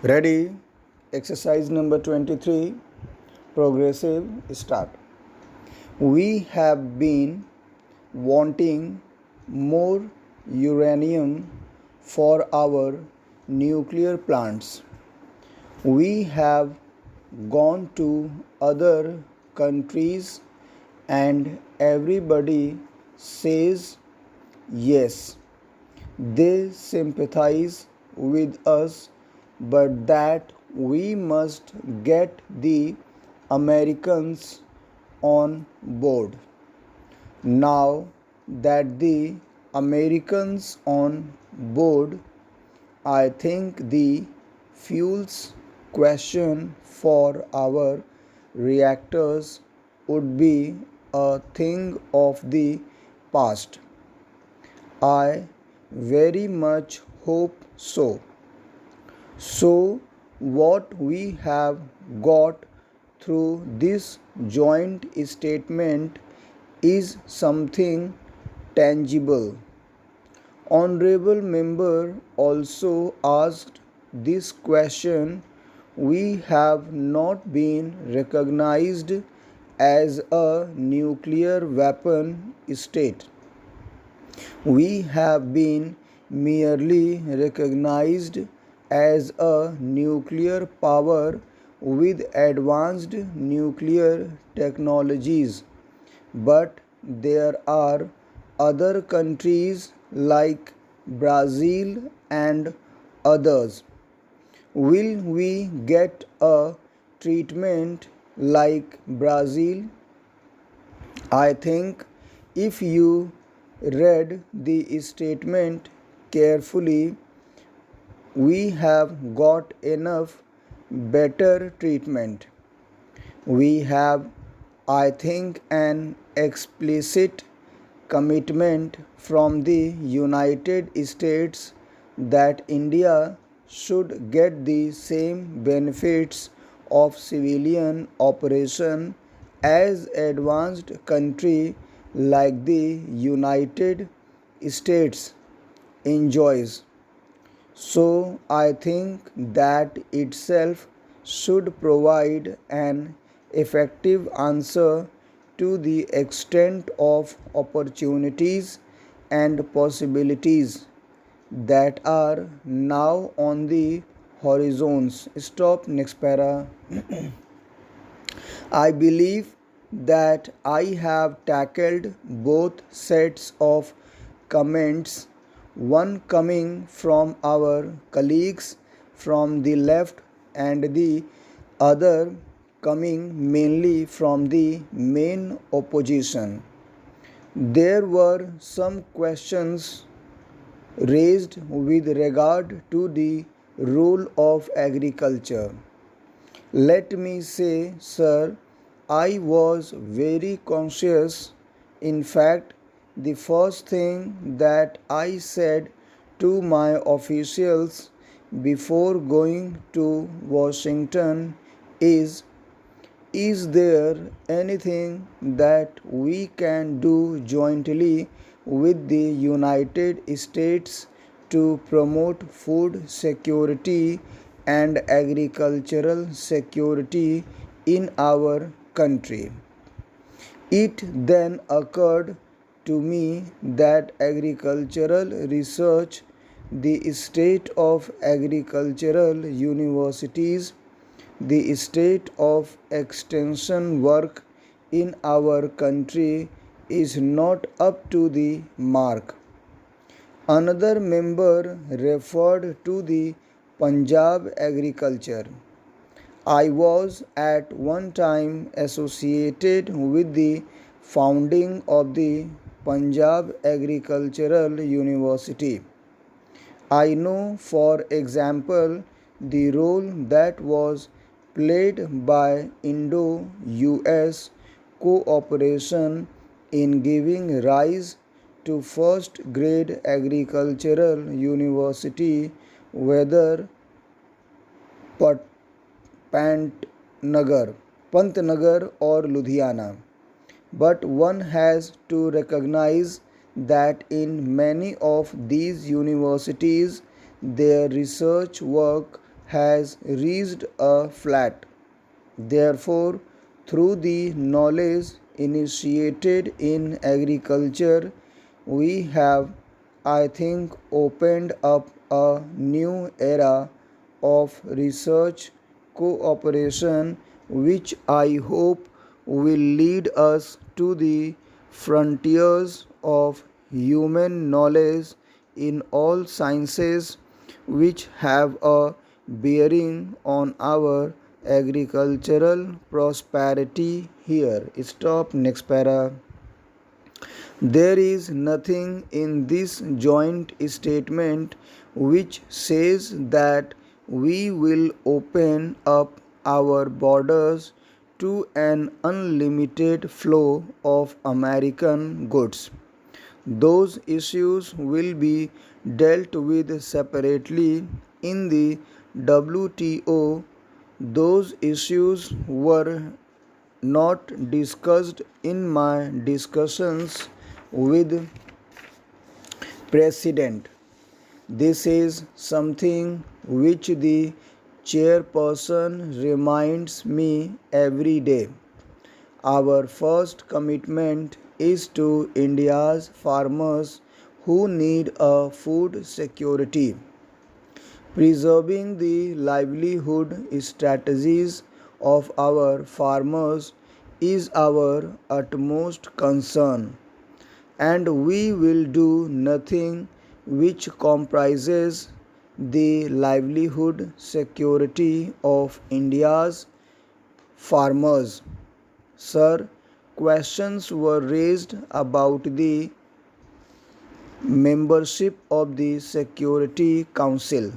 Ready? Exercise number 23. Progressive start. We have been wanting more uranium for our nuclear plants. We have gone to other countries and everybody says yes. They sympathize with us, but that we must get the Americans on board. Now that the Americans on board, I think the fuels question for our reactors would be a thing of the past. I very much hope so. So, what we have got through this joint statement is something tangible. Honorable member also asked this question. We have not been recognized as a nuclear weapon state. We have been merely recognized as a nuclear power with advanced nuclear technologies, but there are other countries like Brazil and others. Will we get a treatment like Brazil? I think if you read the statement carefully, we have got enough better treatment. We have, I think, an explicit commitment from the United States that India should get the same benefits of civilian operation as advanced country like the United States enjoys. So I think that itself should provide an effective answer to the extent of opportunities and possibilities that are now on the horizons. Stop, next para. I believe that I have tackled both sets of comments, one coming from our colleagues from the left and the other coming mainly from the main opposition. There were some questions raised with regard to the role of agriculture. Let me say, sir, I was very conscious. In fact, the first thing that I said to my officials before going to Washington is there anything that we can do jointly with the United States to promote food security and agricultural security in our country? It then occurred to me that agricultural research, the state of agricultural universities, the state of extension work in our country is not up to the mark. Another member referred to the Punjab agriculture. I was at one time associated with the founding of the Punjab Agricultural University. I know, for example, the role that was played by Indo-US cooperation in giving rise to first grade agricultural university, whether Pantnagar or Ludhiana. But one has to recognize that in many of these universities, their research work has reached a flat. Therefore, through the knowledge initiated in agriculture, we have, I think, opened up a new era of research cooperation which I hope will lead us to the frontiers of human knowledge in all sciences which have a bearing on our agricultural prosperity here. Stop, next para. There is nothing in this joint statement which says that we will open up our borders to an unlimited flow of American goods. Those issues will be dealt with separately in the WTO. Those issues were not discussed in my discussions with President. This is something which the chairperson reminds me every day. Our first commitment is to India's farmers who need a food security. Preserving the livelihood strategies of our farmers is our utmost concern, and we will do nothing which compromises the livelihood security of India's farmers. Sir, questions were raised about the membership of the Security Council.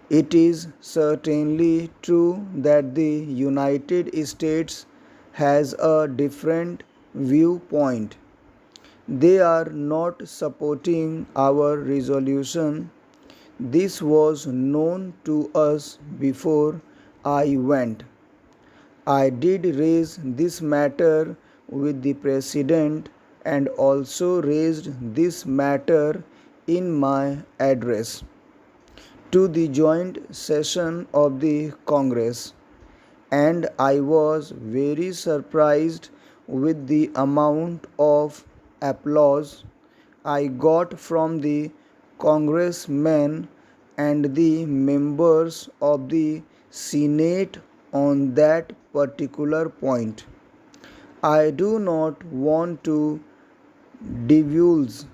It is certainly true that the United States has a different viewpoint. They are not supporting our resolution. This was known to us before I went. I did raise this matter with the President and also raised this matter in my address to the joint session of the Congress, and I was very surprised with the amount of applause I got from the congressmen and the members of the Senate on that particular point. I do not want to divulge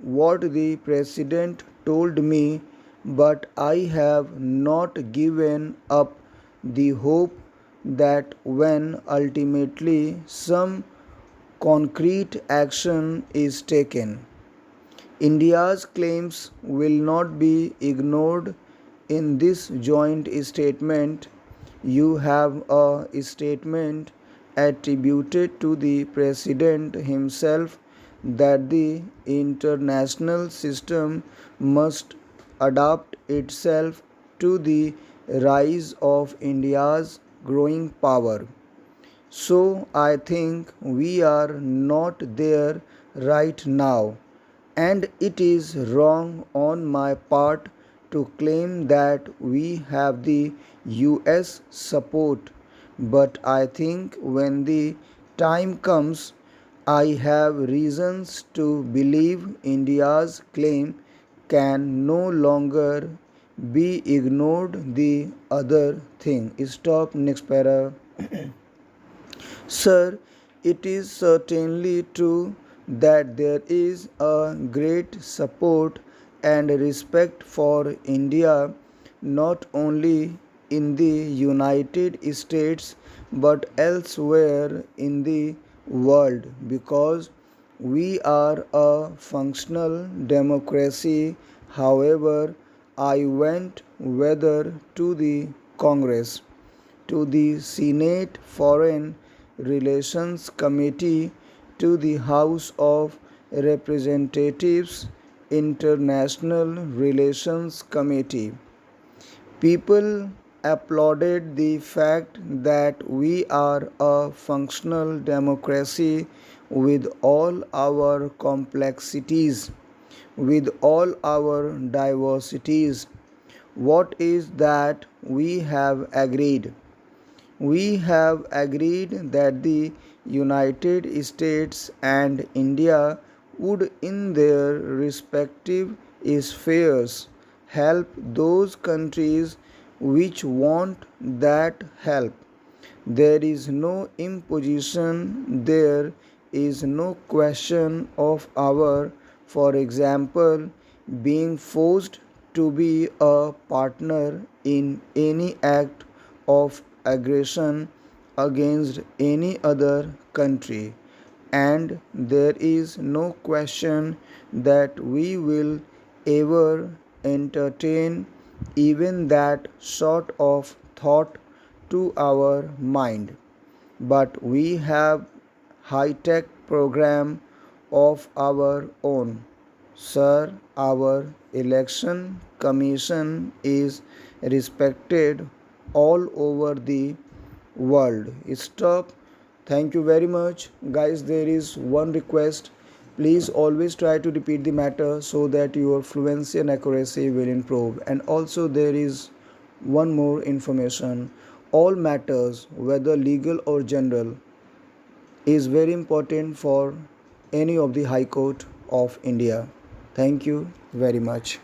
what the President told me, but I have not given up the hope that when ultimately some concrete action is taken, India's claims will not be ignored. In this joint statement, you have a statement attributed to the President himself that the international system must adapt itself to the rise of India's growing power. So I think we are not there right now, and it is wrong on my part to claim that we have the US support, but I think when the time comes, I have reasons to believe India's claim can no longer be ignored. The other thing. Stop, next para. Sir, it is certainly true that there is a great support and respect for India not only in the United States but elsewhere in the world, because we are a functional democracy. However, I went whether to the Congress, to the Senate Foreign Relations Committee, to the House of Representatives International Relations Committee. People applauded the fact that we are a functional democracy with all our complexities, with all our diversities. What is that we have agreed? We have agreed that the United States and India would, in their respective spheres, help those countries which want that help. There is no imposition, there is no question of our, for example, being forced to be a partner in any act of aggression against any other country, and there is no question that we will ever entertain even that sort of thought to our mind. But we have high-tech program of our own. Sir, our election commission is respected all over the world. Stop. Thank you very much. Guys, there is one request. Please always try to repeat the matter so that your fluency and accuracy will improve. And also there is one more information. All matters, whether legal or general, is very important for any of the High Court of India. Thank you very much.